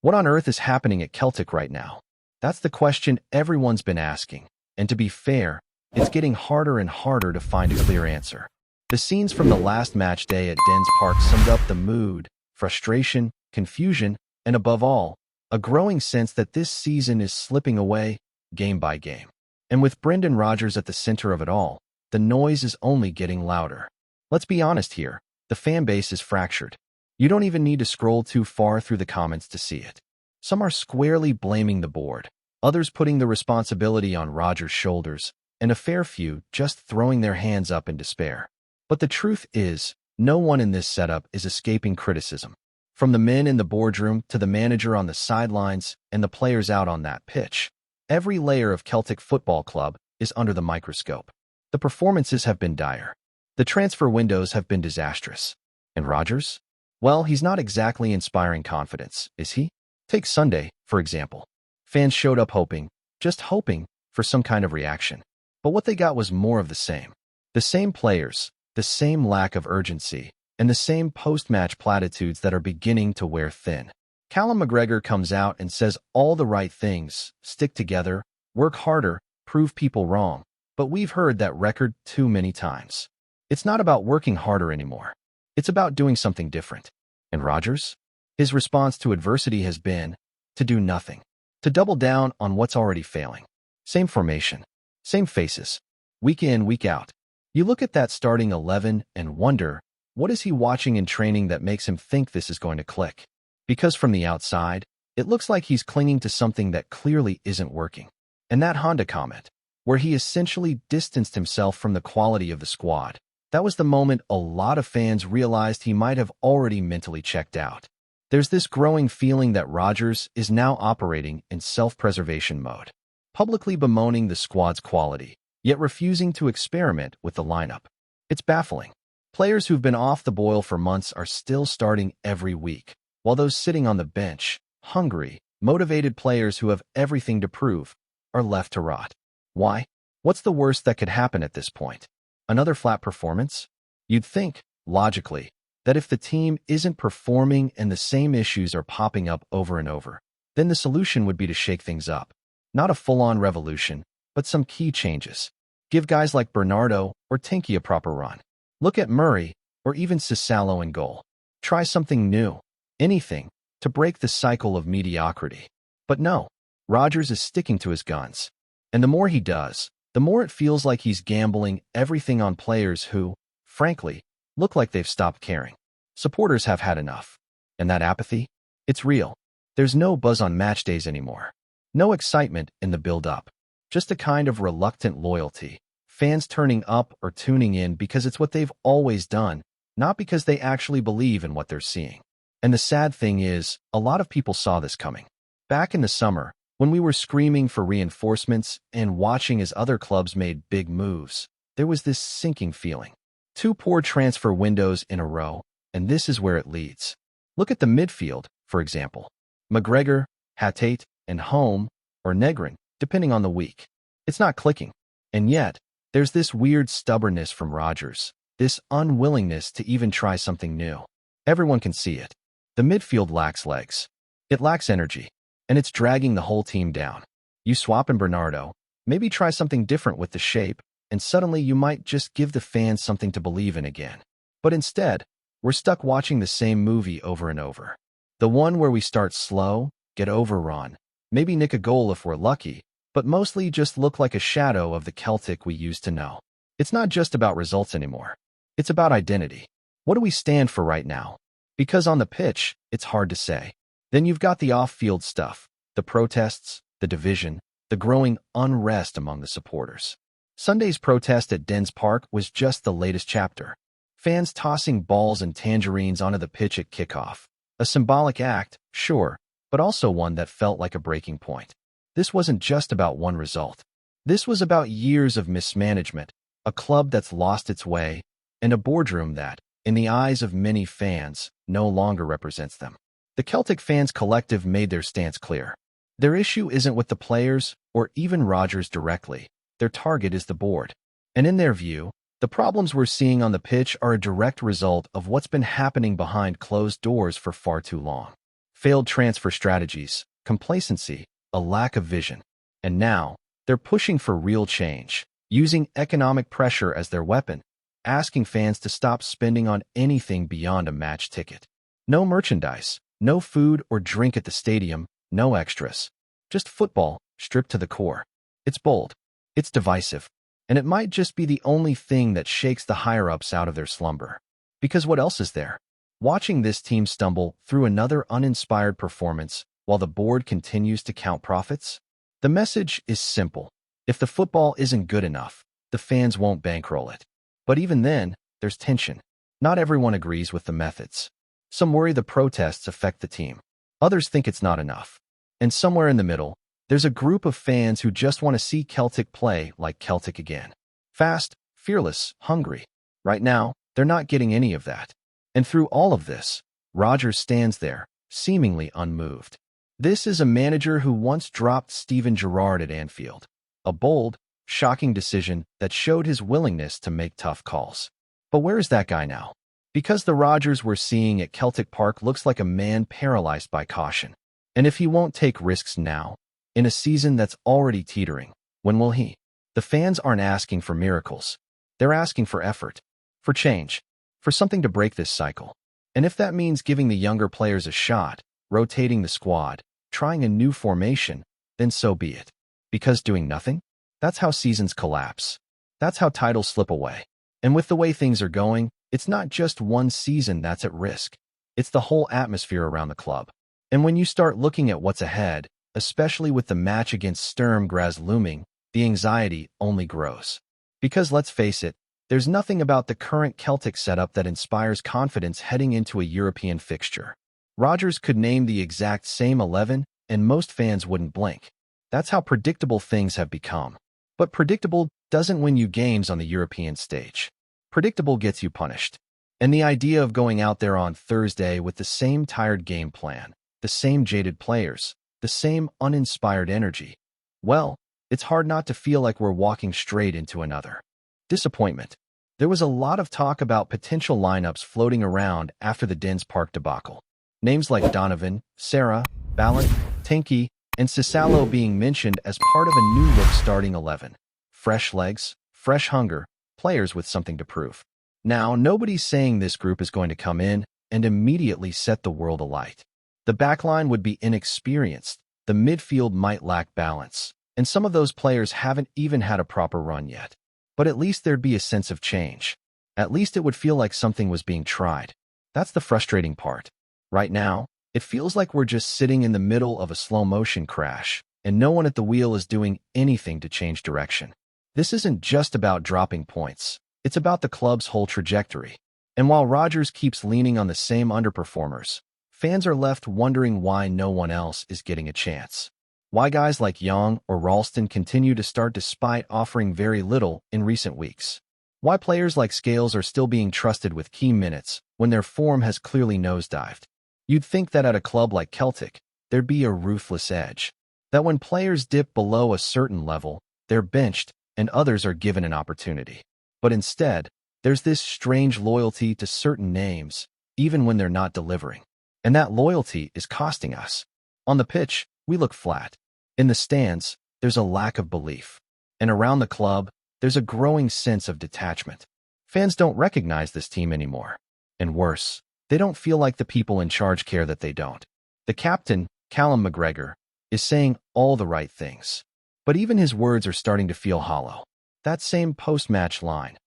What on earth is happening at Celtic right now? That's the question everyone's been asking. And to be fair, it's getting harder and harder to find a clear answer. The scenes from the last match day at Dens Park summed up the mood, frustration, confusion, and above all, a growing sense that this season is slipping away, game by game. And with Brendan Rodgers at the center of it all, the noise is only getting louder. Let's be honest here, the fan base is fractured. You don't even need to scroll too far through the comments to see it. Some are squarely blaming the board, others putting the responsibility on Rodgers' shoulders, and a fair few just throwing their hands up in despair. But the truth is, no one in this setup is escaping criticism. From the men in the boardroom to the manager on the sidelines and the players out on that pitch, every layer of Celtic Football Club is under the microscope. The performances have been dire. The transfer windows have been disastrous. And Rodgers? Well, he's not exactly inspiring confidence, is he? Take Sunday, for example. Fans showed up hoping, just hoping, for some kind of reaction. But what they got was more of the same. The same players, the same lack of urgency, and the same post-match platitudes that are beginning to wear thin. Callum McGregor comes out and says all the right things: stick together, work harder, prove people wrong. But we've heard that record too many times. It's not about working harder anymore. It's about doing something different. And Rodgers? His response to adversity has been to do nothing, to double down on what's already failing. Same formation, same faces, week in, week out. You look at that starting 11 and wonder, what is he watching in training that makes him think this is going to click? Because from the outside, it looks like he's clinging to something that clearly isn't working. And that Honda comment, where he essentially distanced himself from the quality of the squad, that was the moment a lot of fans realized he might have already mentally checked out. There's this growing feeling that Rodgers is now operating in self-preservation mode, publicly bemoaning the squad's quality, yet refusing to experiment with the lineup. It's baffling. Players who've been off the boil for months are still starting every week, while those sitting on the bench, hungry, motivated players who have everything to prove, are left to rot. Why? What's the worst that could happen at this point? Another flat performance? You'd think, logically, that if the team isn't performing and the same issues are popping up over and over, then the solution would be to shake things up. Not a full-on revolution, but some key changes. Give guys like Bernardo or Tinky a proper run. Look at Murray or even Sissalo in goal. Try something new, anything, to break the cycle of mediocrity. But no, Rodgers is sticking to his guns. And the more he does, the more it feels like he's gambling everything on players who, frankly, look like they've stopped caring. Supporters have had enough. And that apathy? It's real. There's no buzz on match days anymore. No excitement in the build-up. Just a kind of reluctant loyalty. Fans turning up or tuning in because it's what they've always done, not because they actually believe in what they're seeing. And the sad thing is, a lot of people saw this coming. Back in the summer, when we were screaming for reinforcements and watching as other clubs made big moves, there was this sinking feeling. 2 poor transfer windows in a row, and this is where it leads. Look at the midfield, for example. McGregor, Hatate, and Home, or Negrin, depending on the week. It's not clicking. And yet, there's this weird stubbornness from Rodgers, this unwillingness to even try something new. Everyone can see it. The midfield lacks legs. It lacks energy. And it's dragging the whole team down. You swap in Bernardo, maybe try something different with the shape, and suddenly you might just give the fans something to believe in again. But instead, we're stuck watching the same movie over and over. The one where we start slow, get overrun, maybe nick a goal if we're lucky, but mostly just look like a shadow of the Celtic we used to know. It's not just about results anymore. It's about identity. What do we stand for right now? Because on the pitch, it's hard to say. Then you've got the off-field stuff, the protests, the division, the growing unrest among the supporters. Sunday's protest at Dens Park was just the latest chapter. Fans tossing balls and tangerines onto the pitch at kickoff. A symbolic act, sure, but also one that felt like a breaking point. This wasn't just about one result. This was about years of mismanagement, a club that's lost its way, and a boardroom that, in the eyes of many fans, no longer represents them. The Celtic fans collective made their stance clear. Their issue isn't with the players or even Rodgers directly. Their target is the board. And in their view, the problems we're seeing on the pitch are a direct result of what's been happening behind closed doors for far too long. failed transfer strategies, complacency, a lack of vision. And now, they're pushing for real change, using economic pressure as their weapon, asking fans to stop spending on anything beyond a match ticket. No merchandise, no food or drink at the stadium, no extras. Just football, stripped to the core. It's bold. It's divisive. And it might just be the only thing that shakes the higher-ups out of their slumber. Because what else is there? Watching this team stumble through another uninspired performance while the board continues to count profits? The message is simple. If the football isn't good enough, the fans won't bankroll it. But even then, there's tension. Not everyone agrees with the methods. Some worry the protests affect the team. Others think it's not enough. And somewhere in the middle, there's a group of fans who just want to see Celtic play like Celtic again. Fast, fearless, hungry. Right now, they're not getting any of that. And through all of this, Rodgers stands there, seemingly unmoved. This is a manager who once dropped Steven Gerrard at Anfield. A bold, shocking decision that showed his willingness to make tough calls. But where is that guy now? Because the Rodgers we're seeing at Celtic Park looks like a man paralyzed by caution. And if he won't take risks now, in a season that's already teetering, when will he? The fans aren't asking for miracles. They're asking for effort, for change, for something to break this cycle. And if that means giving the younger players a shot, rotating the squad, trying a new formation, then so be it. Because doing nothing? That's how seasons collapse. That's how titles slip away. And with the way things are going, it's not just one season that's at risk. It's the whole atmosphere around the club. And when you start looking at what's ahead, especially with the match against Sturm Graz looming, the anxiety only grows. Because let's face it, there's nothing about the current Celtic setup that inspires confidence heading into a European fixture. Rodgers could name the exact same 11, and most fans wouldn't blink. That's how predictable things have become. But predictable doesn't win you games on the European stage. Predictable gets you punished. And the idea of going out there on Thursday with the same tired game plan, the same jaded players, the same uninspired energy, well, it's hard not to feel like we're walking straight into another disappointment. There was a lot of talk about potential lineups floating around after the Dens Park debacle. Names like Donovan, Sarah, Ballant, Tenke, and Sissalo being mentioned as part of a new-look starting 11. Fresh legs, fresh hunger, players with something to prove. Now, nobody's saying this group is going to come in and immediately set the world alight. The backline would be inexperienced, the midfield might lack balance, and some of those players haven't even had a proper run yet. But at least there'd be a sense of change. At least it would feel like something was being tried. That's the frustrating part. Right now, it feels like we're just sitting in the middle of a slow-motion crash, and no one at the wheel is doing anything to change direction. This isn't just about dropping points. It's about the club's whole trajectory. And while Rodgers keeps leaning on the same underperformers, fans are left wondering why no one else is getting a chance. Why guys like Young or Ralston continue to start despite offering very little in recent weeks. Why players like Scales are still being trusted with key minutes when their form has clearly nosedived. You'd think that at a club like Celtic, there'd be a ruthless edge. That when players dip below a certain level, they're benched and others are given an opportunity. But instead, there's this strange loyalty to certain names, even when they're not delivering. And that loyalty is costing us. On the pitch, we look flat. In the stands, there's a lack of belief. And around the club, there's a growing sense of detachment. Fans don't recognize this team anymore. And worse, they don't feel like the people in charge care that they don't. The captain, Callum McGregor, is saying all the right things. But even his words are starting to feel hollow. That same post-match line.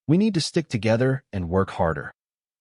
We need to stick together and work harder.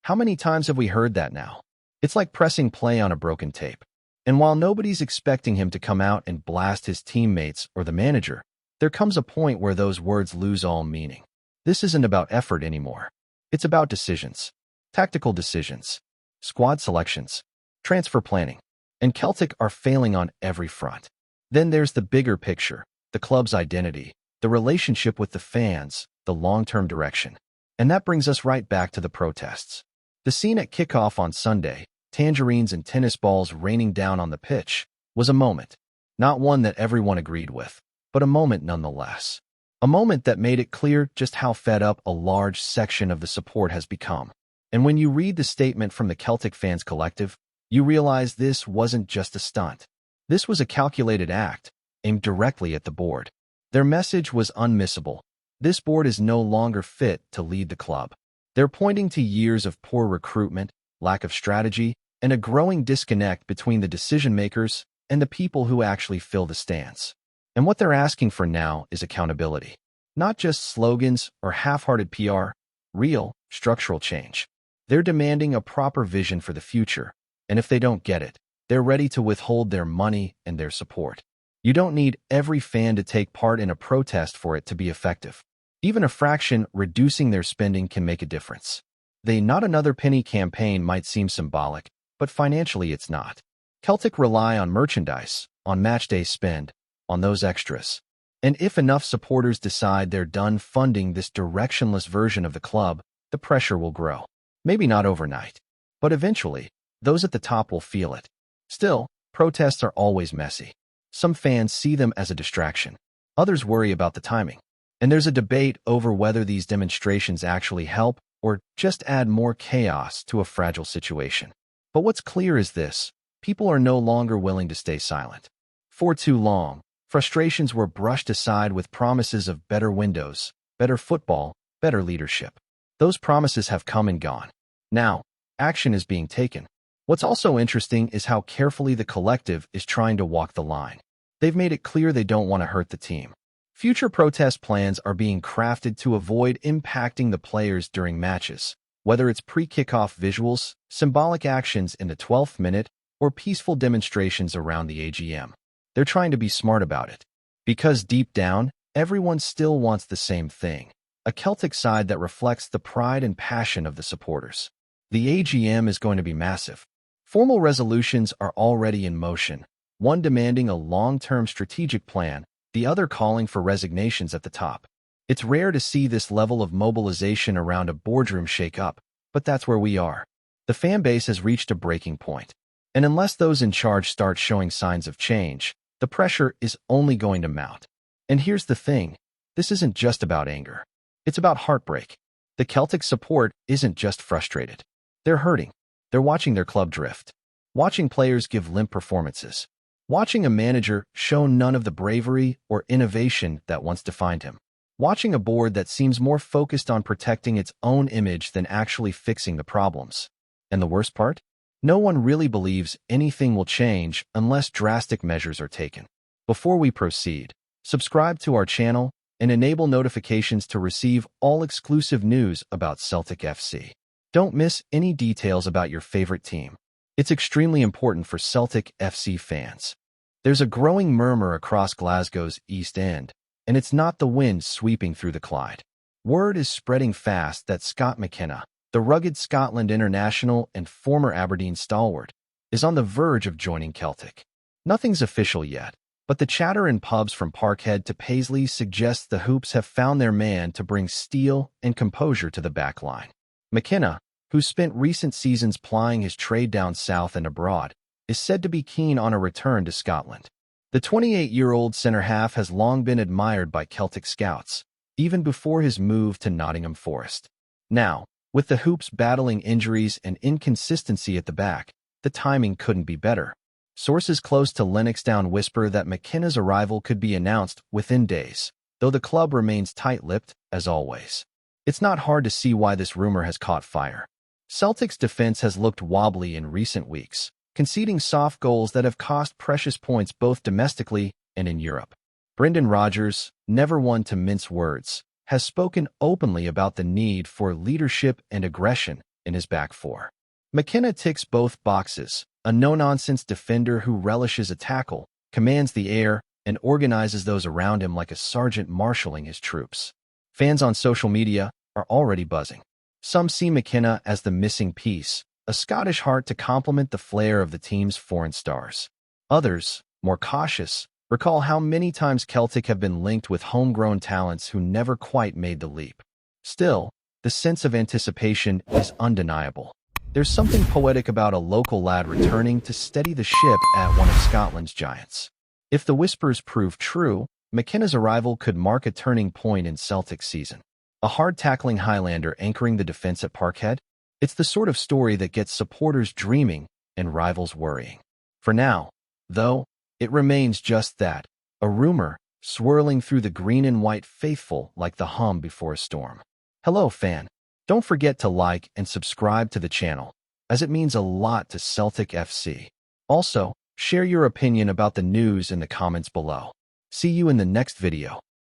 How many times have we heard that now? It's like pressing play on a broken tape. And while nobody's expecting him to come out and blast his teammates or the manager, there comes a point where those words lose all meaning. This isn't about effort anymore. It's about decisions. Tactical decisions. Squad selections. Transfer planning. And Celtic are failing on every front. Then there's the bigger picture, the club's identity, the relationship with the fans, the long-term direction. And that brings us right back to the protests. The scene at kickoff on Sunday, tangerines and tennis balls raining down on the pitch, was a moment. Not one that everyone agreed with, but a moment nonetheless. A moment that made it clear just how fed up a large section of the support has become. And when you read the statement from the Celtic Fans Collective, you realize this wasn't just a stunt. This was a calculated act, aimed directly at the board. Their message was unmissable. This board is no longer fit to lead the club. They're pointing to years of poor recruitment, lack of strategy, and a growing disconnect between the decision-makers and the people who actually fill the stands. And what they're asking for now is accountability. Not just slogans or half-hearted PR, real, structural change. They're demanding a proper vision for the future, and if they don't get it, they're ready to withhold their money and their support. You don't need every fan to take part in a protest for it to be effective. Even a fraction reducing their spending can make a difference. The Not Another Penny campaign might seem symbolic, but financially it's not. Celtic rely on merchandise, on matchday spend, on those extras. And if enough supporters decide they're done funding this directionless version of the club, the pressure will grow. Maybe not overnight, but eventually, those at the top will feel it. Still, protests are always messy. Some fans see them as a distraction. Others worry about the timing. And there's a debate over whether these demonstrations actually help or just add more chaos to a fragile situation. But what's clear is this: people are no longer willing to stay silent. For too long, frustrations were brushed aside with promises of better windows, better football, better leadership. Those promises have come and gone. Now, action is being taken. What's also interesting is how carefully the collective is trying to walk the line. They've made it clear they don't want to hurt the team. Future protest plans are being crafted to avoid impacting the players during matches, whether it's pre-kickoff visuals, symbolic actions in the 12th minute, or peaceful demonstrations around the AGM. They're trying to be smart about it. Because deep down, everyone still wants the same thing: a Celtic side that reflects the pride and passion of the supporters. The AGM is going to be massive. Formal resolutions are already in motion, one demanding a long-term strategic plan, the other calling for resignations at the top. It's rare to see this level of mobilization around a boardroom shake-up, but that's where we are. The fan base has reached a breaking point, and unless those in charge start showing signs of change, the pressure is only going to mount. And here's the thing: this isn't just about anger. It's about heartbreak. The Celtic support isn't just frustrated. They're hurting. They're watching their club drift, watching players give limp performances, watching a manager show none of the bravery or innovation that once defined him, watching a board that seems more focused on protecting its own image than actually fixing the problems. And the worst part? No one really believes anything will change unless drastic measures are taken. Before we proceed, subscribe to our channel and enable notifications to receive all exclusive news about Celtic FC. Don't miss any details about your favorite team. It's extremely important for Celtic FC fans. There's a growing murmur across Glasgow's East End, and it's not the wind sweeping through the Clyde. Word is spreading fast that Scott McKenna, the rugged Scotland international and former Aberdeen stalwart, is on the verge of joining Celtic. Nothing's official yet, but the chatter in pubs from Parkhead to Paisley suggests the Hoops have found their man to bring steel and composure to the back line. McKenna, who spent recent seasons plying his trade down south and abroad, is said to be keen on a return to Scotland. The 28-year-old centre-half has long been admired by Celtic scouts, even before his move to Nottingham Forest. Now, with the Hoops battling injuries and inconsistency at the back, the timing couldn't be better. Sources close to Lennoxtown whisper that McKenna's arrival could be announced within days, though the club remains tight-lipped, as always. It's not hard to see why this rumor has caught fire. Celtic's defense has looked wobbly in recent weeks, conceding soft goals that have cost precious points both domestically and in Europe. Brendan Rodgers, never one to mince words, has spoken openly about the need for leadership and aggression in his back four. McKenna ticks both boxes: a no-nonsense defender who relishes a tackle, commands the air, and organizes those around him like a sergeant marshalling his troops. Fans on social media are already buzzing. Some see McKenna as the missing piece, a Scottish heart to complement the flair of the team's foreign stars. Others, more cautious, recall how many times Celtic have been linked with homegrown talents who never quite made the leap. Still, the sense of anticipation is undeniable. There's something poetic about a local lad returning to steady the ship at one of Scotland's giants. If the whispers prove true, McKenna's arrival could mark a turning point in Celtic's season. A hard-tackling Highlander anchoring the defense at Parkhead? It's the sort of story that gets supporters dreaming and rivals worrying. For now, though, it remains just that, a rumor swirling through the green and white faithful like the hum before a storm. Hello, fan. Don't forget to like and subscribe to the channel, as it means a lot to Celtic FC. Also, share your opinion about the news in the comments below. See you in the next video.